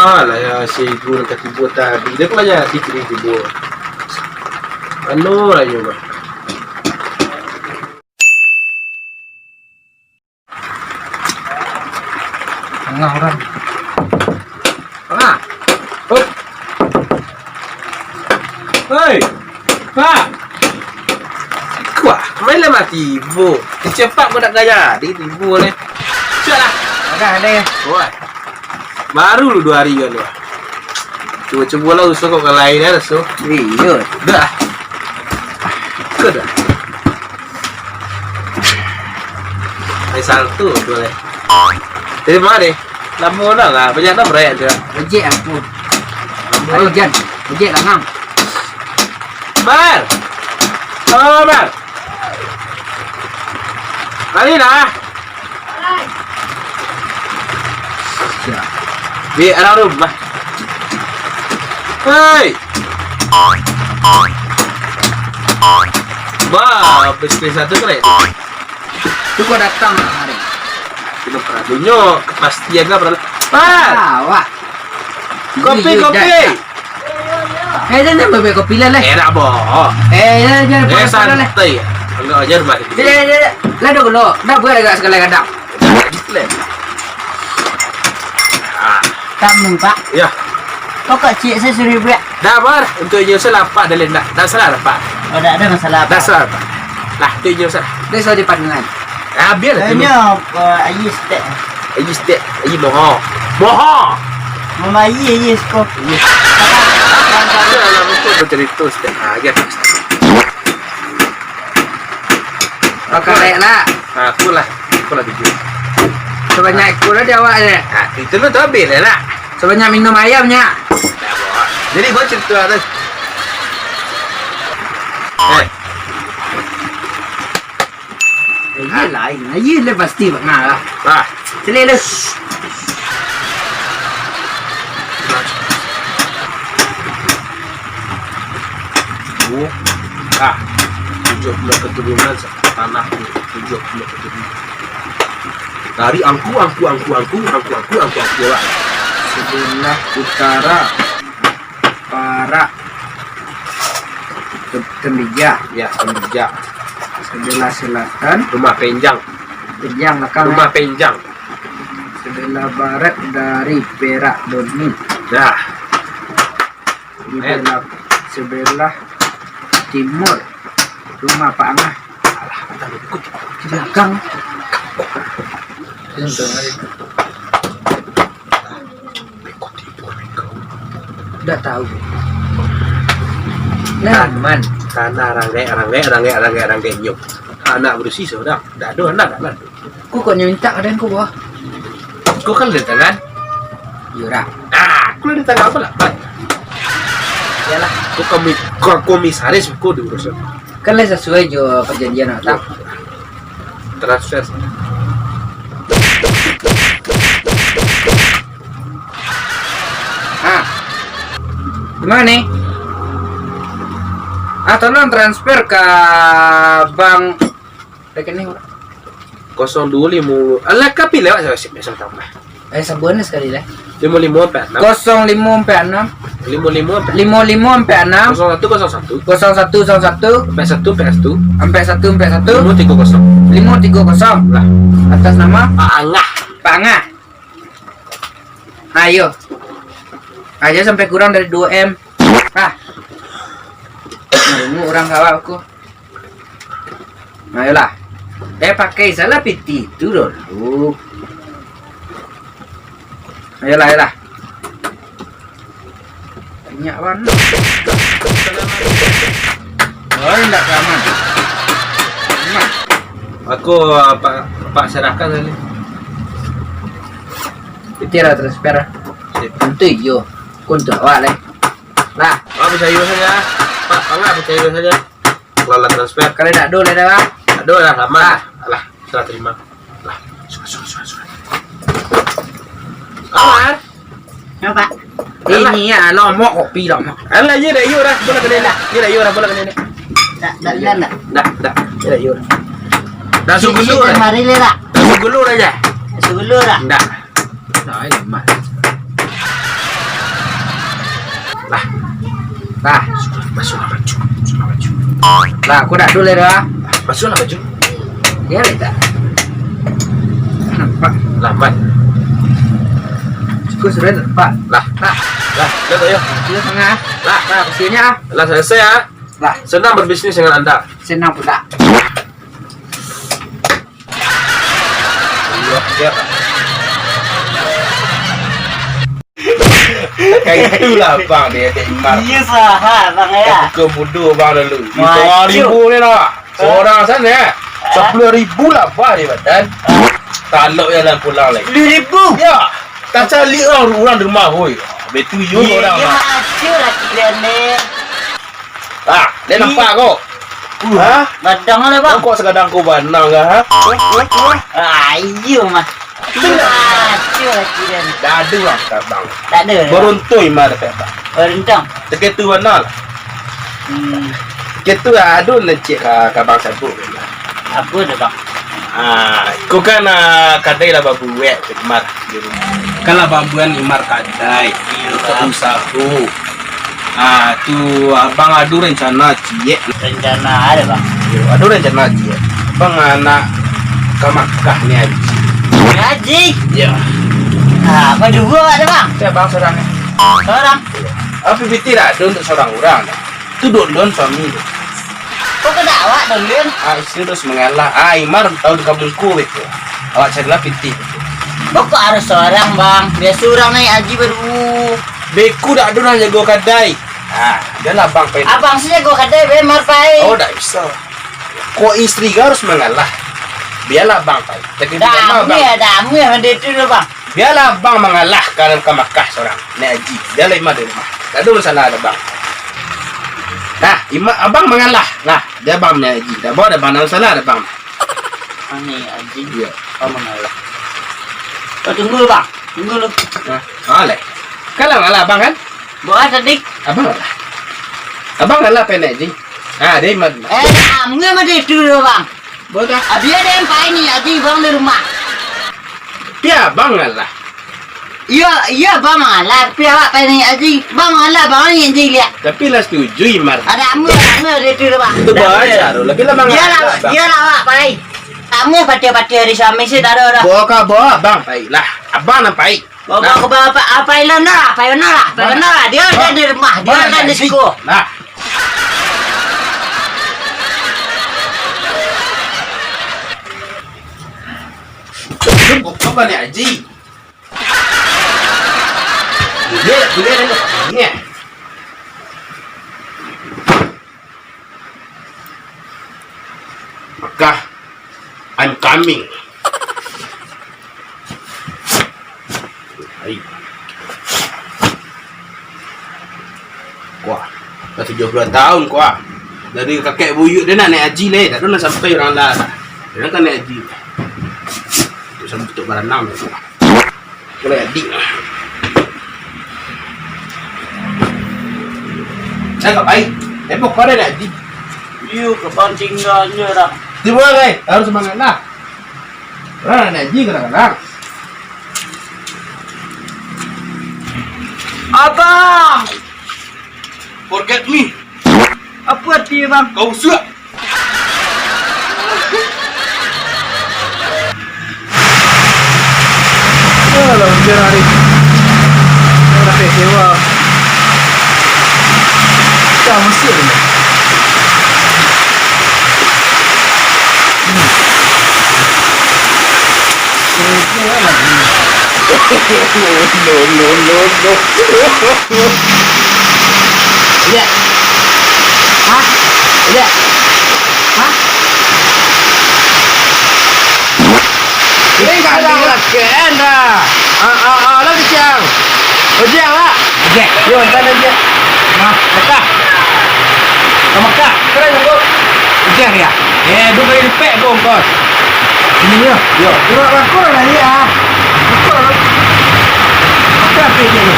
lah ya si guru ketibu tadi. Dia pula ya di ketibu. Anu lah juga. Tengah orang. Ah. Oh. Hei. Pak. Kuah, kemana mati ibu? Cepat kau nak gaya, di ibu ni. Cepatlah. Ada ya. Woi. Baru lu 2 hari kan lu. Coba lah usah kau ke lain ya, so. Iya. Dah. Dah. Ay salto, boleh. Dari mana deh? Lamun lah, banyak dah berat dia. Ojek aku. Ayo Jan. Ojek lah ngam. Bar. Oh, Bar. Mari lah. Ya. Di arah rumah. Hei. Wah, bisnis satu keren. Tu kau datang hari. Kita pernah tunjuk kepastian nggak pernah. Bar. Awak. Kopi. Jangan bebek kopi lah. Enak boh. Jangan Santai. Enggak aja rumah ini. Lah dulu. Dah buat agak sekali kadang. Tak Pak. Ya. Kau kat cik saya suruh buat. Dah bar. Untuk je salah Pak dah lendak. Dah salah Pak. Oh, tak ada masalah. Dah salah Pak. Lah, tu je salah. Dia soal di pandangan. Ah, biarlah tu. Hanya ayi stek. Ayi step, ayi bohong. Bohong. Mama ayi kau. Dalam betul bercerita step. Ah, ya. Kau lah. Aku lah tujuh. Sebanyak aku lah dia awak je. Ah, itu lu tu habis lah. Sebanyak minum ayamnya. Jadi gua cerita tu. Iya lain. Iya lah pasti bakal lah. Ah, Sini lu. ah. 70 keturunan tanah 70 keturunan. Dari angku. Sebelah utara Barat Tembija. Ya, Tembija. Sebelah selatan Rumah Penjang. Penjang belakang. Rumah Penjang. Sebelah barat dari Perak Doni. Nah, Sebelah timur rumah Pak Angah. Di belakang. Udah tahu. Naman. tanah ranggai nyok. Anak bersih sudah. Dah ada anak dah. Ku kok minta kadang ku wah. Kau kan di tangan. Yura. Ah, kau di tangan apa lah? Yalah. Kau komisaris kau diurus. Kan lah sesuai jo perjanjian atau Transfer. ah. Gimana nih? Tolong transfer ke bank rekening 025. Alah kapi lewat saya besok tambah. Sebulan sekali lah. 5546 0546 5546 5546 0101 0101 sampai 1 sampai 1 530 530 lah. atas nama Angah. Pak Angah. Ayo aja sampai kurang dari 2M. Ini orang kawal aku. Ayolah. Pakai salah piti itu dulu. Ayolah. Banyak warna. Oh, enggak aman. Aman. Aku Pak serahkan tadi. Pitira transfer. Tentu iyo. Kuntu awak lah. Lah, Percaya saja. Pak Angah percaya saja. Kelola transfer. kalau tak dulu dah. Aduh lah lama. Alah, serah terima. Lah, suka. Amar. Apa? Ini ya nomor kopi nomor. Alah, ye dah dah. Bola kena dah. Ye dah bola kena. Dah. Ye dah. Dah sugulu dah. Mari le dah. Dah sugulu dah je. Sebelum dah. Dah. Dah lemah. Lah, Basuhlah baju. Basuhlah baju. lah aku dah dulu dah. Basuhlah baju. Ya tak. Nampak. Lambat. Aku sudah nampak. Lah. Lah, Lah, lihat ayo. dia tengah. Lah, kesini ah. Lah selesai ya. Lah, Senang berbisnis dengan Anda. senang pula. Ya. Kayak itulah bang dia Imar. Iya sah, bang ya. Ke bodoh bang dulu. Maju. 5,000 ni nak. Seorang sana. 10,000 lah bang dia badan. Talok yang dalam pulang lagi. 10,000. Ya. Tak cari orang di rumah hoi. Betul orang Iya lah. maju lah kira ni. Ah, dia nampak kau. Ha? Badang lah bang. Kau sekadang kau banang ke ha? Iya mah. Maju lah kira ni. Dah ada lah tak bang. Tak ada. Beruntui mah dapat bang. Berentang. Seketu mana lah. Seketu adun lecek ke bang sabuk. Apa dah bang? Kau kan kadai lah babu wek ke Imar di rumah. Kalau babuan Imar kadai, itu usahu. Tu abang adu rencana cie. Rencana ada bang. Adu rencana cie. Abang anak ke Makkah ni aja. Ngaji. Ya. Apa dua ada bang? Saya bang seorang. Orang. Apa betul lah untuk seorang orang. Tu don suami. Kok ke dakwah dulu? Istri terus mengalah. Imar tahu di kampungku itu. Awak carilah piti. Kok harus seorang bang? Biasa orang naik haji baru. Beku dah ada orang jago kadai. Dia lah bang pengen. Abang saja gua kadai bemar pai. Oh, dah bisa. Kok istri kau harus mengalah. Biarlah bang pai. Tapi Damu ya mandi itu dulu bang. biarlah bang mengalah karena ke Makkah seorang. Naik haji. Biarlah Imar di rumah. Tak ada masalah ada bang. Nah, abang mengalah. Nah, dia bang naik haji. Dah bawa ada bang. Masalah ada bang. Ini haji. Ya. Oh mengalah. Oh, tunggu lu bang. Tunggu lu. Oleh. Kalau ngalah abang kan? Buat tadi. Abang ngalah. Abang ngalah pengen haji. Dia Imar. Damu ya mandi itu dulu bang. Boleh. Dia ada yang pai ni haji bang di rumah. Dia abang ngalah. Iya bang malah. Tapi awak pai ni haji. Bang malah bang ni haji lihat. Tapi lah setuju Imar. Ada amu itu dulu bang. Itu baca. Lagi lah bang ngalah. Dia lah awak pai. Kamu pati-pati hari suami sih tak ada. Bawa abang. Baiklah. Abang nak baik. Bawa ke bawah apa ilan lah, apa ilan lah. Dia ada di rumah, dia ada di sekolah. Nah. Bukan ni haji. Boleh dah. Ni. Maka I'm coming. Hai. Kuah. Dah 72 tahun kuah. Dari kakek buyut dia nak naik haji leh. Tak ada nak sampai orang lah. Dia nak kan naik haji. Tu sampai betul berenang tu. Boleh adik. Saya tak baik. Tembok kau dah naik haji. You kepancingnya dah. Dia boleh. Harus semangat lah. Orang nak naik haji kadang-kadang. Abang, Forget me. apa dia bang? Kau suap. Alah, hujan hari. Saya dah payah sewa. Dah Mesir ni. No. Lihat. Hah? Lihat. Hah? Ini tak ada rakan dah. Lah kecang. Ojek lah. Ojek. Yo, entar ojek. Makkah. Ke Makkah. Keren kau. Ojek ya. Dua kali dipek kau kos. Ini yo. Yo. Turun aku lah ni ah. Betul lah. Makkah pergi ni.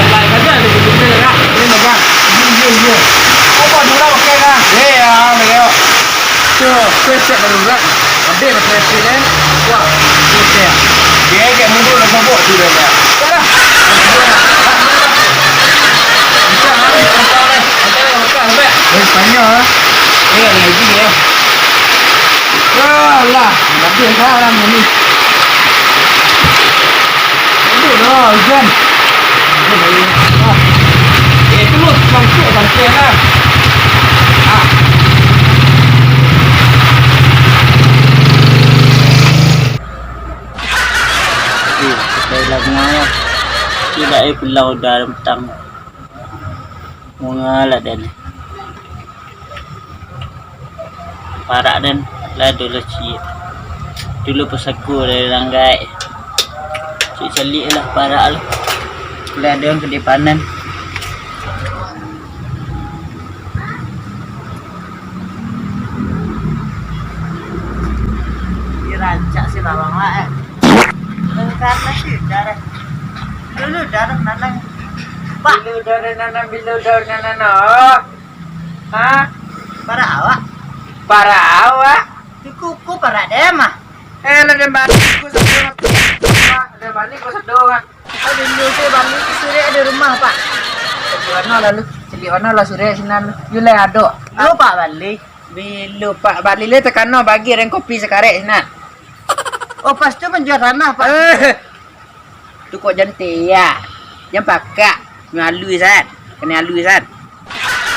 Baik saja ni kita nak. Ini nak. Yo. Apa dulu okey kan? Ya, Meo. So, saya darurat. Update presiden. Wah, okey. Dia kayak mundur nak buat tu dah. Dah. Dia salah ni. Itu dah, Ikan. Terus langsung sampai lah. Đây là ngã chứ lại lâu đà tăng ngã là đèn para dan lah dulu dulu pesaku dari langgai cik celik lah para lah lah dia ke depanan dirancak si bawang lah karena sih darah dulu darah nanang pak dulu darah nanang hah para awak kuku para dema Lah dia balik ku sedang. Dia balik ku sedang. ada nyusul balik sore ada rumah pak Ono lalu. Cili ono lah sore sinan. Yule ado. lu pak balik Bilu Pak Bali le tekano bagi reng kopi sekarek sinan. oh pas tu menjual tanah pak Tu kok jantai ya. Yang pakak ngalui san. Kena alui san.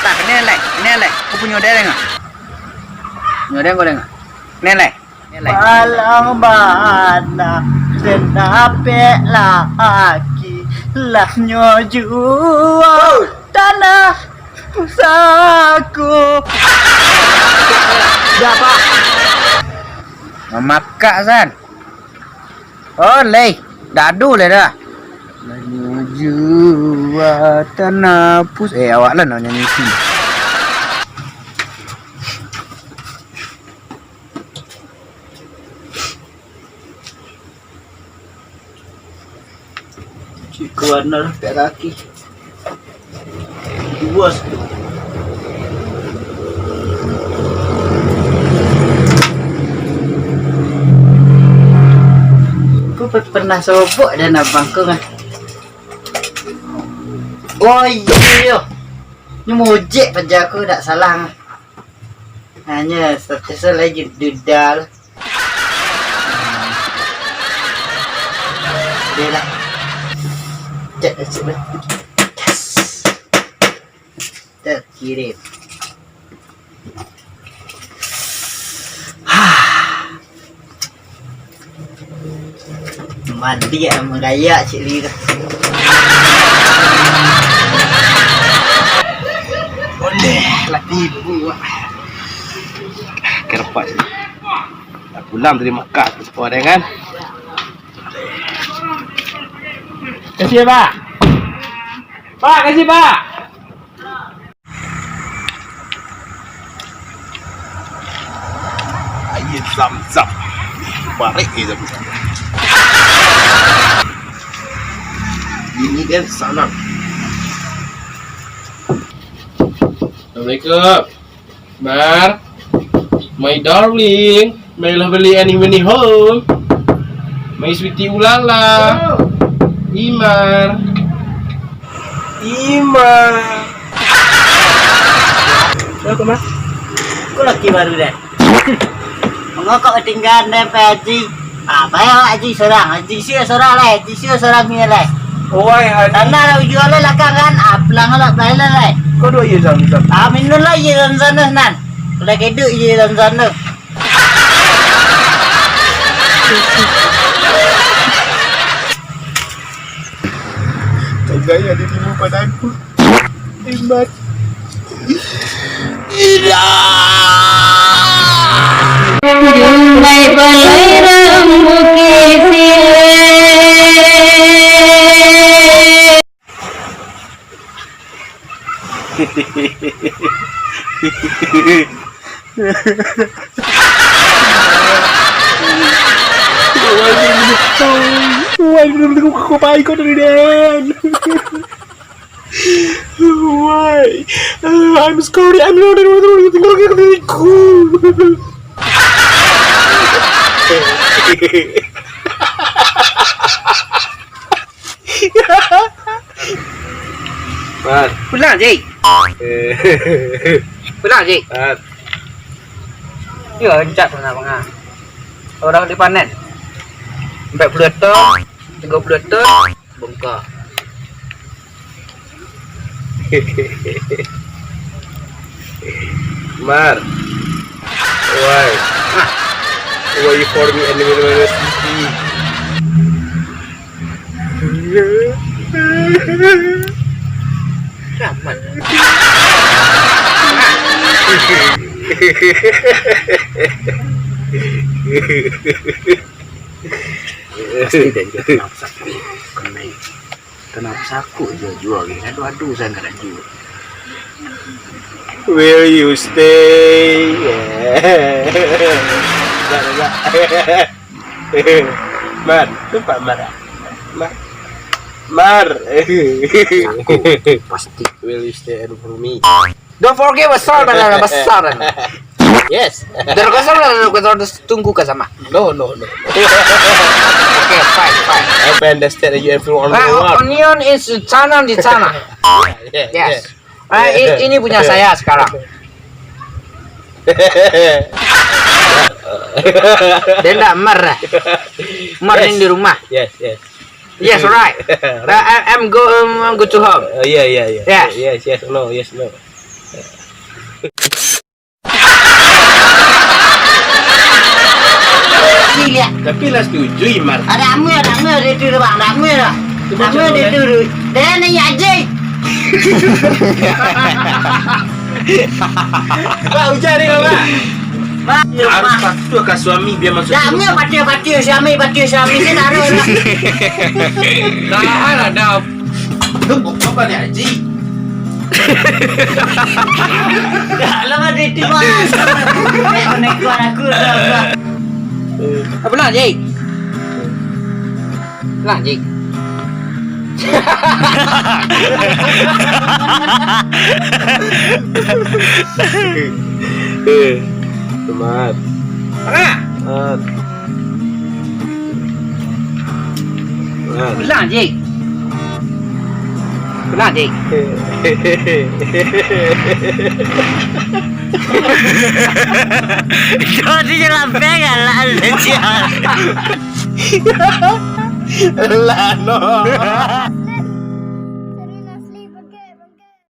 Tak kena lek. Kau punya dereng ah? Nyodeng kau dengar. Kena lek. Palang bana senape laki lah nyojua tanah pusaku. Siapa? Mamakak san. Oh lei. Dadu le dah. Jua tanapus awak lah nak nyanyi sini. Ciku warna pek kaki. Bos tu. Aku pernah sobok dan abang kau kan. Oh iya. Ni mojek pada aku tak salah. Hanya status lagi dudal. Dia lah. Yes. Terkirim. Mandi ya menggaya cik Lira. Boleh lah ibu. Kerpat. Dah pulang dari Makkah tu ada kan? Kasih Pak. Pak, kasih Pak. Air zam-zam. Barik itu. Ini kan salam. Assalamualaikum. Mar. My darling. My lovely anyway home. My sweetie ulala. Imar. Apa mas? Aku lagi baru dah. Mengokok ketinggalan DP Haji. Apa ya Haji seorang? Haji siapa seorang lah? Haji siapa seorang ni lah? Oi, hari. Tanah lah jual lah kan kan? Aplang lah pelai lah. Kau dua ye zam-zam. Minum lah ye dalam sana nan. Kalau keduk ye dalam sana. Gaya dia timbul pada aku. Hebat. Jumpai balai rambut Why belum kau baik kau dari Dan? Why? I'm sorry. I'm not you tinggal ke diriku. Pat. Pulang je. Pulang je. Pat. Ya, encak tu nak bangah. orang dipanen 40 ton 30 ton bongkar. Mar, why you call me enemy city? Ramat. Pasti dan juga kenapa sakit. Kenapa sakit jual ni? Aduh saya nak jual. Will you stay? Mar, lupa marah. Mar. Pasti. Will you stay and for me? Don't forget besar. Yes. Terkosong tunggu ke sama. No. Okay, fine. I understand that you everyone want. Onion is tanam di sana. Yes. Ini punya saya sekarang. Dia enggak marah. Marah di rumah. Yes. Yes, right. I'm go to home. Yeah. Yes. Yes. No. Lihat. Tapi lah setuju, Imar. Ada amu dia tidur bang, amu dia tidur. Dia ni aja. Pak hujan ni Pak. Harus Mak, patuh ke suami biar masuk. amu pati suami sini taruh. Dah ada. Apa ni Haji? Dah lama dia tidur. Naik keluar aku dah. Apa nak Jik? Nak Jik? Semangat. Pulang Jik. Kau di jalan pegang lah ada Lah no.